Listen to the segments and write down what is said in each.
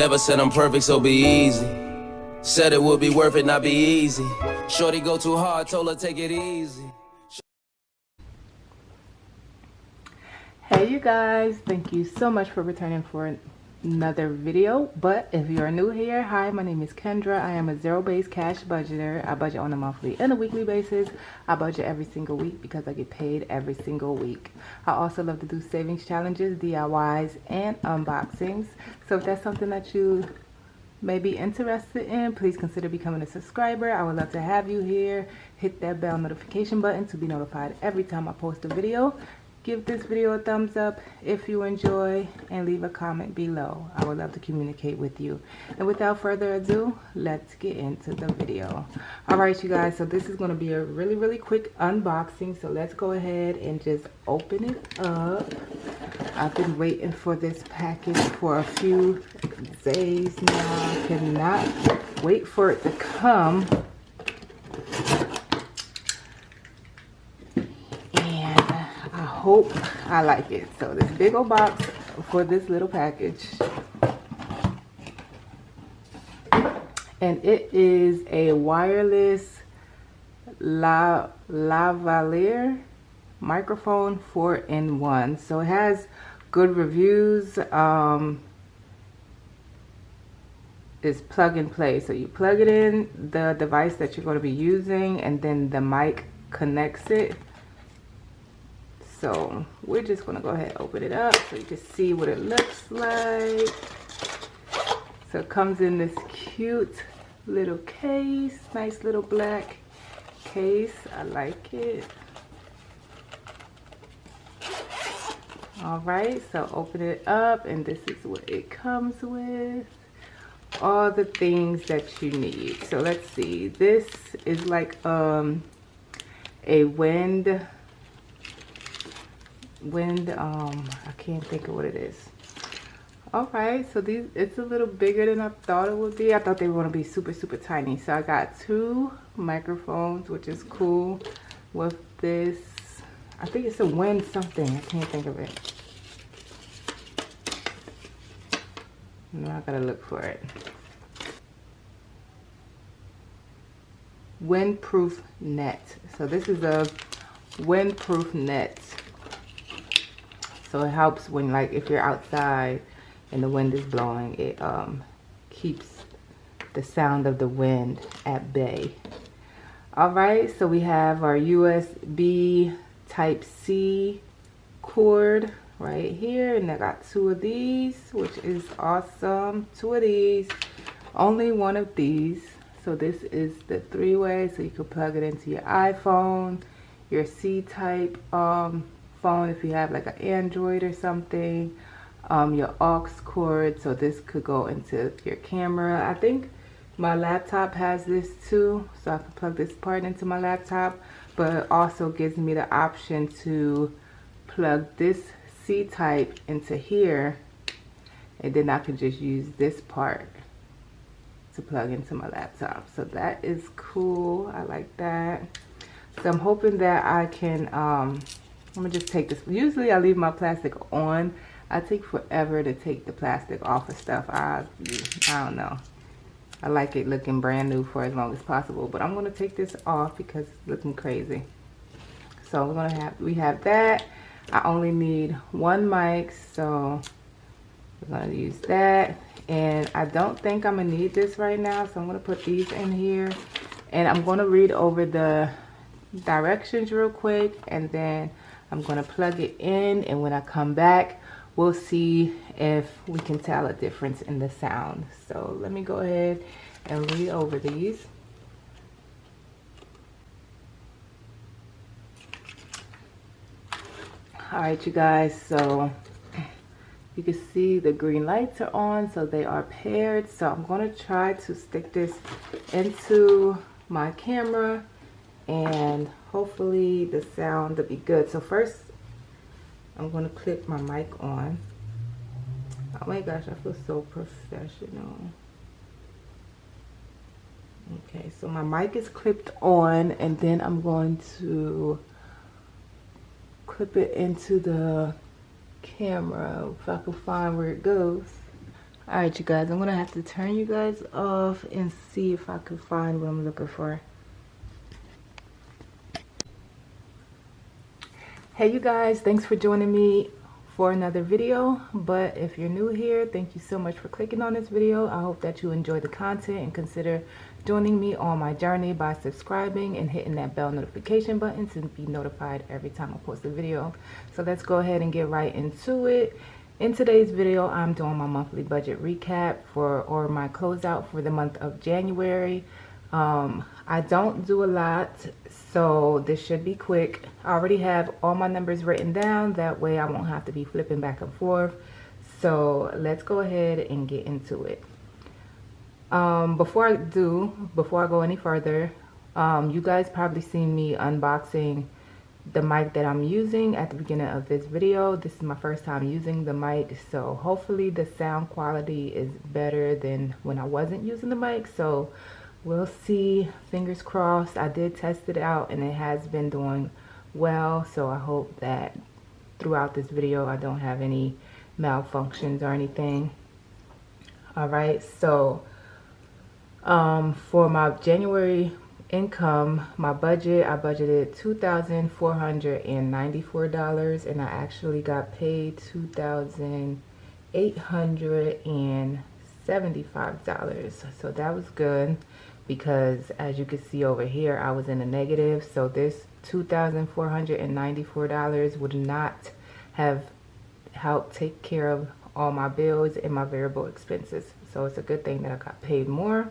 Never said I'm perfect, so be easy. Said it would be worth it, not be easy. Shorty go too hard, told her take it easy. Hey you guys, thank you so much for returning for another video. But if you are new here, hi, my name is Kendra. I am a zero-based cash budgeter. I budget on a monthly and a weekly basis. I budget every single week because I get paid every single week. I also love to do savings challenges, DIYs, and unboxings. So if that's something that you may be interested in, please consider becoming a subscriber. I would love to have you here. Hit that bell notification button to be notified every time I post a video. Give this video a thumbs up if you enjoy, and leave a comment below. I would love to communicate with you. And without further ado, let's get into the video. Alright you guys, so this is going to be a really quick unboxing. So let's go ahead and just open it up. I've been waiting for this package for a few days now. I cannot wait for it to come. Hope I like it. So this big old box for this little package, and it is a wireless lavalier microphone 4-in-1. So it has good reviews. It's plug and play, so you plug it in the device that you're going to be using, and then the mic connects it. So we're just going to go ahead and open it up so you can see what it looks like. So it comes in this cute little case, nice little black case. I like it. All right, so open it up, and this is what it comes with. All the things that you need. So let's see. This is like a I can't think of what it is. All right, so it's a little bigger than I thought it would be. I thought they were going to be super tiny. So I got 2 microphones, which is cool. With this, I think it's a wind something, I can't think of it. Now I gotta look for it. Windproof net. So this is a windproof net. So it helps when, like, if you're outside and the wind is blowing, it keeps the sound of the wind at bay. All right, so we have our USB Type-C cord right here, and I got 2 of these, which is awesome. 2 of these, only 1 of these. So this is the 3-way, so you can plug it into your iPhone, your C-type phone if you have like an Android or something, your aux cord, so this could go into your camera. I think my laptop has this too, so I can plug this part into my laptop, but it also gives me the option to plug this C-type into here, and then I can just use this part to plug into my laptop. So that is cool. I like that. So I'm hoping that I can I'm gonna just take this. Usually I leave my plastic on. I take forever to take the plastic off of stuff. I don't know. I like it looking brand new for as long as possible, but I'm gonna take this off because it's looking crazy. So we have that. I only need 1 mic, so we're gonna use that. And I don't think I'm gonna need this right now, so I'm gonna put these in here, and I'm gonna read over the directions real quick, and then I'm gonna plug it in, and when I come back, we'll see if we can tell a difference in the sound. So let me go ahead and read over these. All right, you guys, so you can see the green lights are on, so they are paired. So I'm gonna try to stick this into my camera, and hopefully the sound will be good. So first, I'm gonna clip my mic on. Oh my gosh, I feel so professional. Okay, so my mic is clipped on, and then I'm going to clip it into the camera if I can find where it goes. Alright, you guys, I'm gonna have to turn you guys off and see if I can find what I'm looking for. Hey you guys, thanks for joining me for another video. But if you're new here, thank you so much for clicking on this video. I hope that you enjoy the content and consider joining me on my journey by subscribing and hitting that bell notification button to be notified every time I post a video. So let's go ahead and get right into it. In today's video, I'm doing my monthly budget recap or my closeout for the month of January. I don't do a lot, so this should be quick. I already have all my numbers written down. That way I won't have to be flipping back and forth. So let's go ahead and get into it. Before I go any further, you guys probably seen me unboxing the mic that I'm using at the beginning of this video. This is my first time using the mic, so hopefully the sound quality is better than when I wasn't using the mic. So we'll see, fingers crossed. I did test it out and it has been doing well, so I hope that throughout this video I don't have any malfunctions or anything. Alright, so for my January income, my budget, I budgeted $2,494 and I actually got paid $2,875. So that was good, because as you can see over here, I was in the negative. So this $2,494 would not have helped take care of all my bills and my variable expenses. So it's a good thing that I got paid more.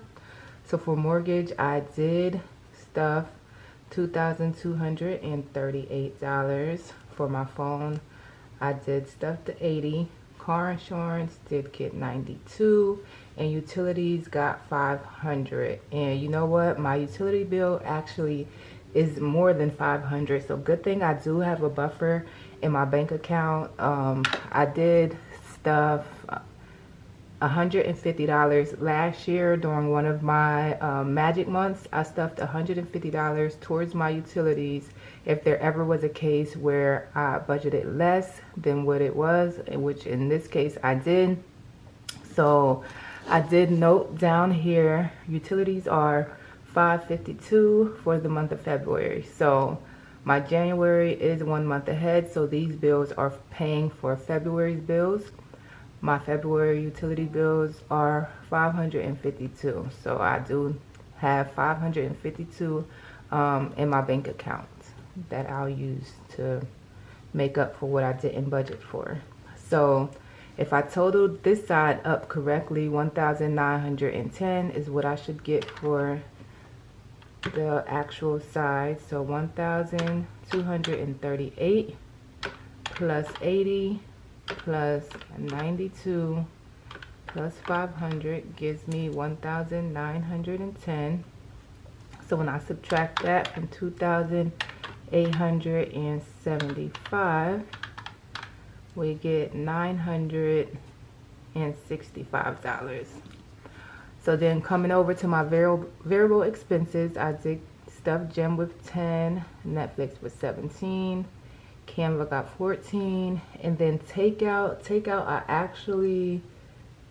So for mortgage, I did stuff $2,238. For my phone, I did stuff to $80. Car insurance did get $92, and utilities got $500. And you know what? My utility bill actually is more than $500. So good thing I do have a buffer in my bank account. I did stuff $150 last year during one of my magic months. I stuffed $150 towards my utilities if there ever was a case where I budgeted less than what it was, which in this case I did. So I did note down here, utilities are $552 for the month of February. So my January is 1 month ahead, so these bills are paying for February's bills. My February utility bills are $552. So I do have $552 in my bank account that I'll use to make up for what I didn't budget for. So if I totaled this side up correctly, $1,910 is what I should get for the actual side. So $1,238 plus 80 plus 92 plus 500 gives me 1,910. So when I subtract that from 2,875, we get $965. So then coming over to my variable expenses, I did stuff gym with 10, Netflix with 17, Canva got 14, and then takeout I actually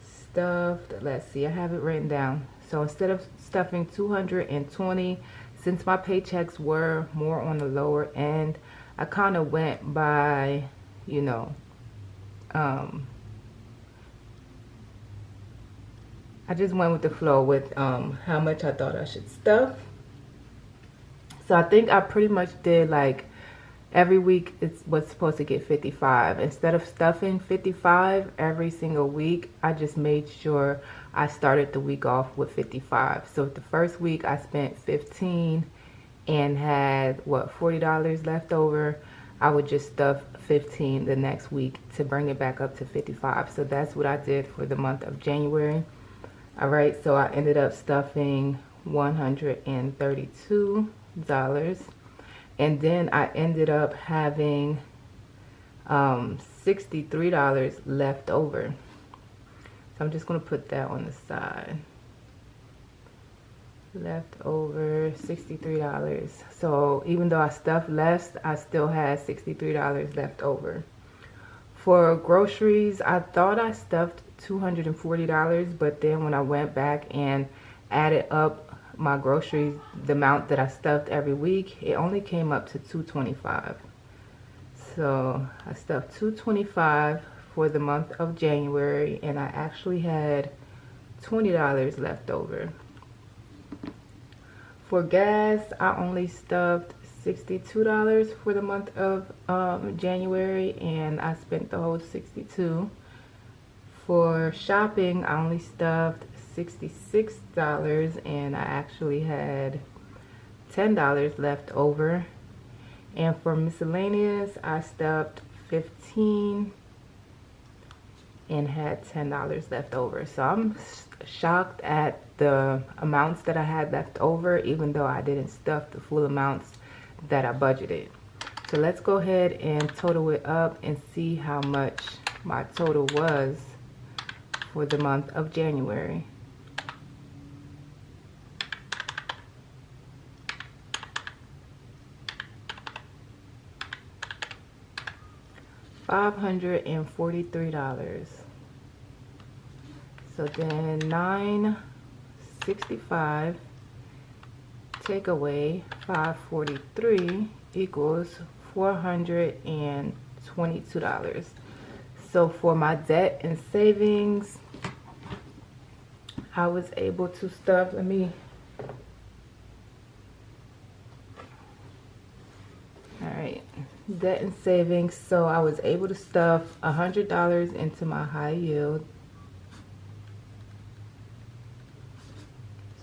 stuffed, let's see, I have it written down. So instead of stuffing 220, since my paychecks were more on the lower end, I kind of went by, you know, I just went with the flow with how much I thought I should stuff. So I think I pretty much did like every week it was supposed to get 55. Instead of stuffing 55 every single week, I just made sure I started the week off with 55. So the first week I spent 15 and had what, $40 left over. I would just stuff 15 the next week to bring it back up to 55. So that's what I did for the month of January. All right, so I ended up stuffing $132. And then I ended up having $63 left over. So I'm just going to put that on the side. Left over $63. So even though I stuffed less, I still had $63 left over. For groceries, I thought I stuffed $240, but then when I went back and added up my groceries, the amount that I stuffed every week, it only came up to $225. So I stuffed $225 for the month of January, and I actually had $20 left over. For gas, I only stuffed $62 for the month of January, and I spent the whole $62. For shopping, I only stuffed $66, and I actually had $10 left over. And for miscellaneous, I stuffed $15 and had $10 left over. So I'm shocked at the amounts that I had left over, even though I didn't stuff the full amounts that I budgeted. So let's go ahead and total it up and see how much my total was for the month of January. $543. So then $965 take away 543 equals $422. So for my debt and savings, I was able to stuff, alright, debt and savings. So I was able to stuff $100 into my high yield.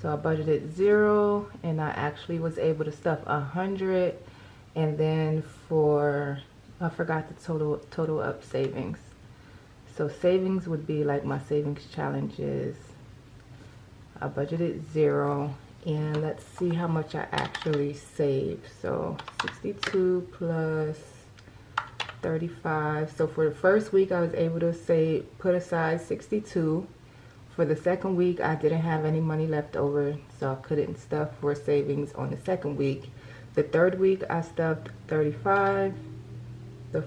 So I budgeted $0, and I actually was able to stuff $100. And then I forgot to total up savings. So savings would be like my savings challenges. I budgeted $0, and let's see how much I actually saved. So 62 plus 35. So for the first week, I was able to put aside 62. For the second week, I didn't have any money left over, so I couldn't stuff for savings on the second week. The third week, I stuffed 35. The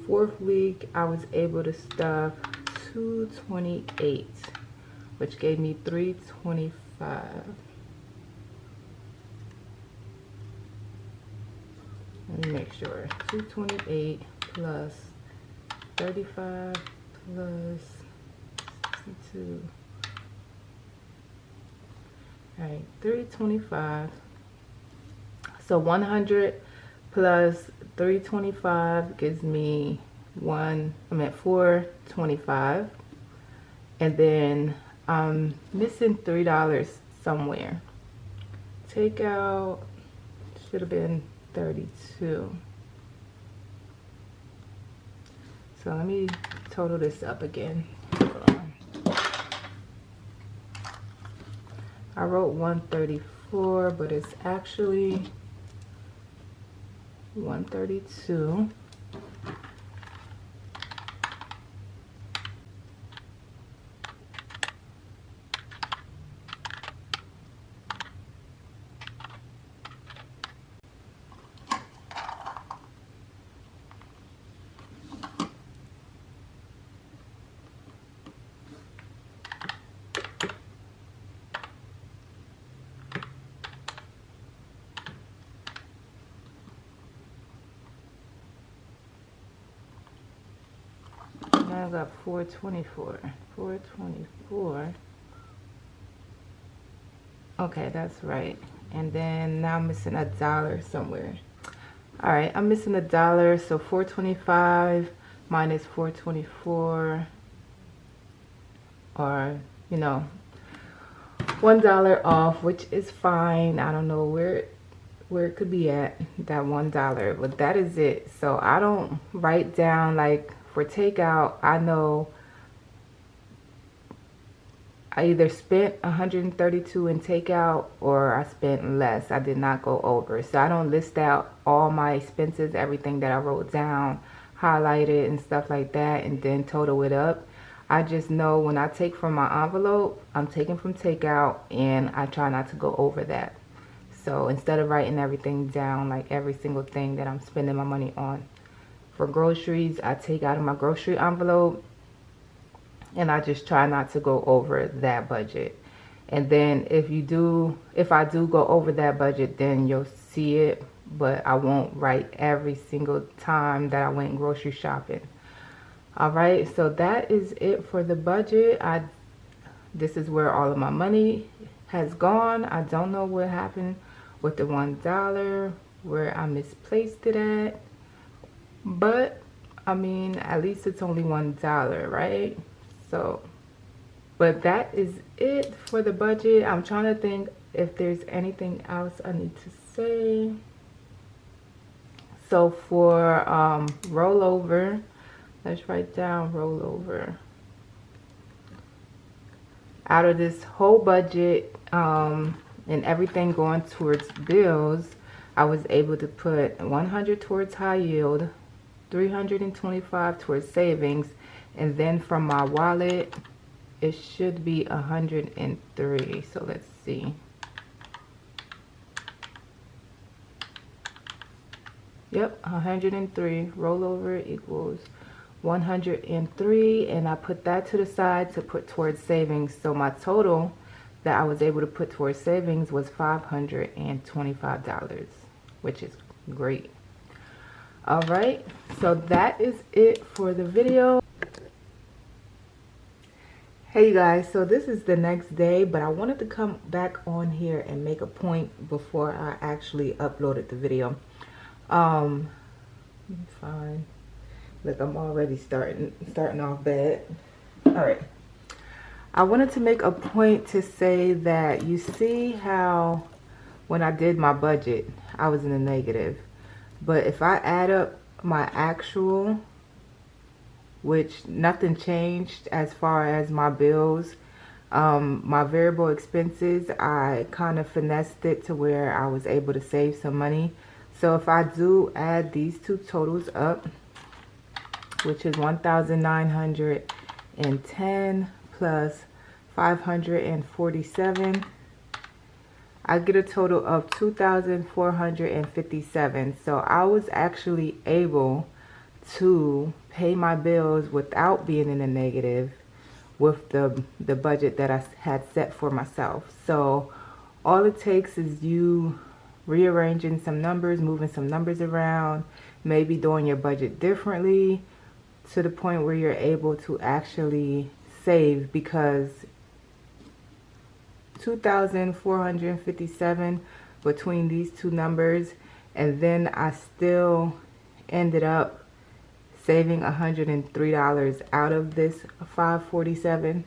fourth week, I was able to stuff 228, which gave me 325. Let me make sure. 228 plus 35 plus 62. All right, 325. So 100 plus 325 gives me 425. And then I'm missing $3 somewhere. Takeout should have been 32. So let me total this up again. Hold on. I wrote 134, but it's actually 132. Now I got 424. 424. Okay, that's right. And then now I'm missing $1 somewhere. All right, I'm missing $1. So 425 minus 424, or $1 off, which is fine. I don't know where it could be at, that $1, but that is it. So I don't write down, like for takeout, I know I either spent 132 in takeout or I spent less. I did not go over. So I don't list out all my expenses, everything that I wrote down, highlighted and stuff like that, and then total it up. I just know when I take from my envelope, I'm taking from takeout, and I try not to go over that. So instead of writing everything down, like every single thing that I'm spending my money on. For groceries, I take out of my grocery envelope, and I just try not to go over that budget. And then if I do go over that budget, then you'll see it, but I won't write every single time that I went grocery shopping. All right, so that is it for the budget. This is where all of my money has gone. I don't know what happened with the $1, where I misplaced it at, but I mean, at least it's only $1, right? So, but that is it for the budget. I'm trying to think if there's anything else I need to say. So for rollover, let's write down rollover. Out of this whole budget and everything going towards bills, I was able to put 100 towards high yield, 325 towards savings, and then from my wallet it should be 103. So let's see. Yep, 103. Rollover equals 103, and I put that to the side to put towards savings. So my total that I was able to put towards savings was $525, which is great. All right, so that is it for the video. Hey you guys, so this is the next day, but I wanted to come back on here and make a point before I actually uploaded the video. Fine. Look, I'm already starting off bad. All right. I wanted to make a point to say that you see how when I did my budget, I was in the negative. But if I add up my actual, which nothing changed as far as my bills, my variable expenses, I kind of finessed it to where I was able to save some money. So if I do add these two totals up, which is 1,910 plus 547, I get a total of 2,457. So I was actually able to pay my bills without being in a negative with the budget that I had set for myself. So all it takes is you rearranging some numbers, moving some numbers around, maybe doing your budget differently to the point where you're able to actually save, because 2,457 between these two numbers, and then I still ended up saving $103 out of this 547,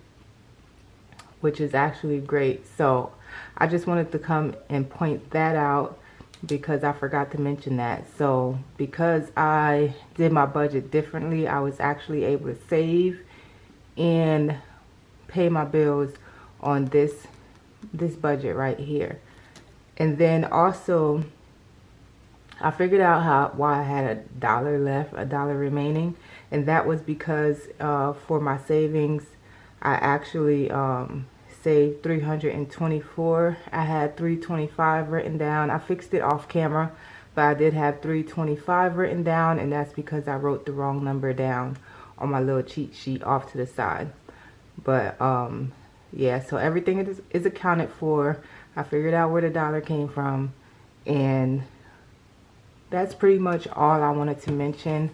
which is actually great. So I just wanted to come and point that out because I forgot to mention that. So because I did my budget differently, I was actually able to save and pay my bills on this budget right here. And then also I figured out why I had $1 left, $1 remaining, and that was because for my savings I actually saved 324. I had 325 written down. I fixed it off camera, but I did have 325 written down, and that's because I wrote the wrong number down on my little cheat sheet off to the side. But yeah, so everything is accounted for. I figured out where the dollar came from, and that's pretty much all I wanted to mention.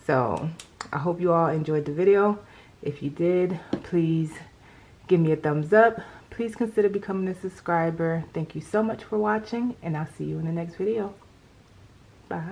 So I hope you all enjoyed the video. If you did, please give me a thumbs up. Please consider becoming a subscriber. Thank you so much for watching, and I'll see you in the next video. Bye.